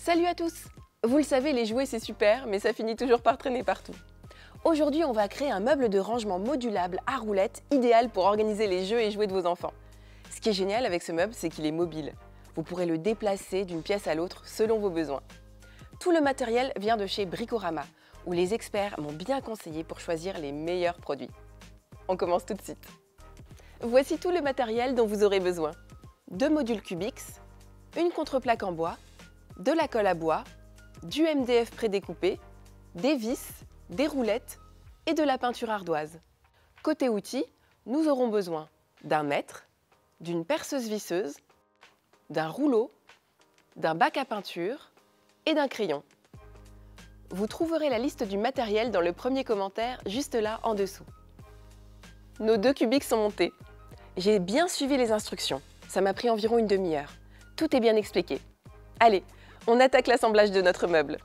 Salut à tous! Vous le savez, les jouets c'est super, mais ça finit toujours par traîner partout. Aujourd'hui, on va créer un meuble de rangement modulable à roulettes, idéal pour organiser les jeux et jouets de vos enfants. Ce qui est génial avec ce meuble, c'est qu'il est mobile. Vous pourrez le déplacer d'une pièce à l'autre selon vos besoins. Tout le matériel vient de chez Bricorama, où les experts m'ont bien conseillé pour choisir les meilleurs produits. On commence tout de suite. Voici tout le matériel dont vous aurez besoin. 2 modules Cubix, une contreplaque en bois, de la colle à bois, du MDF prédécoupé, des vis, des roulettes et de la peinture ardoise. Côté outils, nous aurons besoin d'un mètre, d'une perceuse visseuse, d'un rouleau, d'un bac à peinture et d'un crayon. Vous trouverez la liste du matériel dans le premier commentaire juste là en dessous. Nos 2 Cubix sont montés. J'ai bien suivi les instructions. Ça m'a pris environ une demi-heure. Tout est bien expliqué. Allez, on attaque l'assemblage de notre meuble.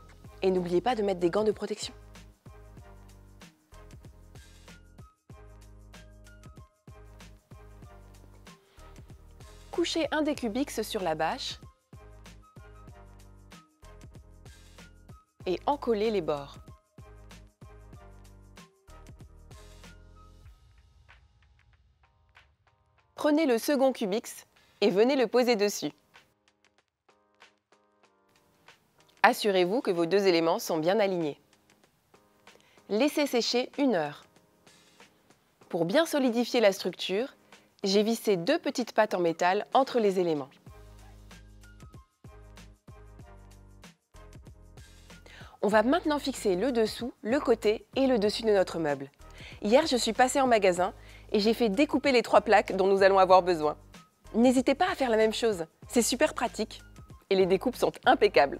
Et n'oubliez pas de mettre des gants de protection. Couchez un des Cubix sur la bâche et encollez les bords. Prenez le second Cubix et venez le poser dessus. Assurez-vous que vos 2 éléments sont bien alignés. Laissez sécher 1 heure. Pour bien solidifier la structure, j'ai vissé 2 petites pattes en métal entre les éléments. On va maintenant fixer le dessous, le côté et le dessus de notre meuble. Hier, je suis passée en magasin et j'ai fait découper les 3 plaques dont nous allons avoir besoin. N'hésitez pas à faire la même chose, c'est super pratique et les découpes sont impeccables.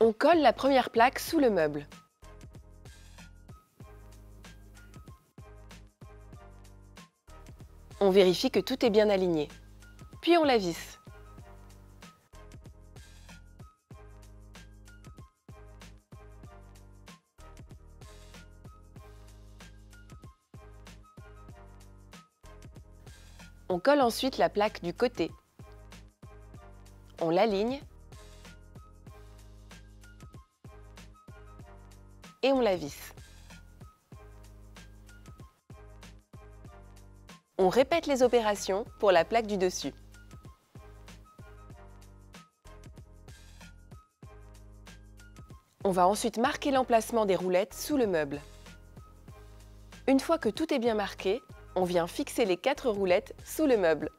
On colle la première plaque sous le meuble. On vérifie que tout est bien aligné, puis on la visse. On colle ensuite la plaque du côté. On l'aligne et on la visse. On répète les opérations pour la plaque du dessus. On va ensuite marquer l'emplacement des roulettes sous le meuble. Une fois que tout est bien marqué, on vient fixer les 4 roulettes sous le meuble.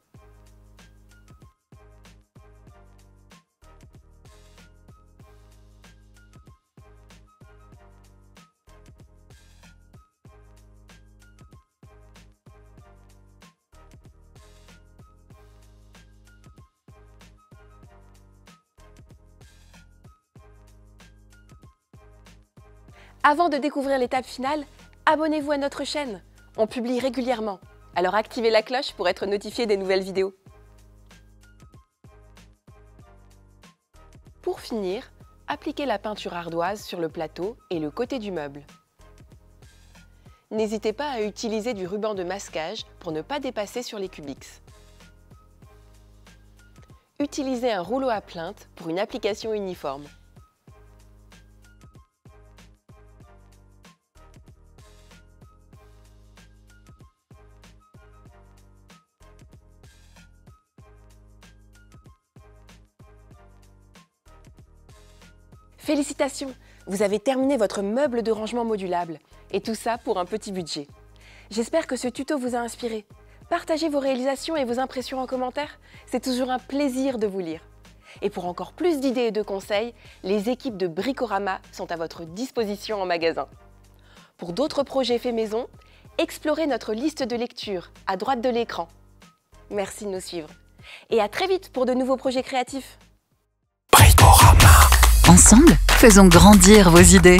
Avant de découvrir l'étape finale, abonnez-vous à notre chaîne. On publie régulièrement, alors activez la cloche pour être notifié des nouvelles vidéos. Pour finir, appliquez la peinture ardoise sur le plateau et le côté du meuble. N'hésitez pas à utiliser du ruban de masquage pour ne pas dépasser sur les Cubix. Utilisez un rouleau à plinthe pour une application uniforme. Félicitations! Vous avez terminé votre meuble de rangement modulable. Et tout ça pour un petit budget. J'espère que ce tuto vous a inspiré. Partagez vos réalisations et vos impressions en commentaire. C'est toujours un plaisir de vous lire. Et pour encore plus d'idées et de conseils, les équipes de Bricorama sont à votre disposition en magasin. Pour d'autres projets faits maison, explorez notre liste de lecture à droite de l'écran. Merci de nous suivre. Et à très vite pour de nouveaux projets créatifs. Bricorama. Ensemble, faisons grandir vos idées.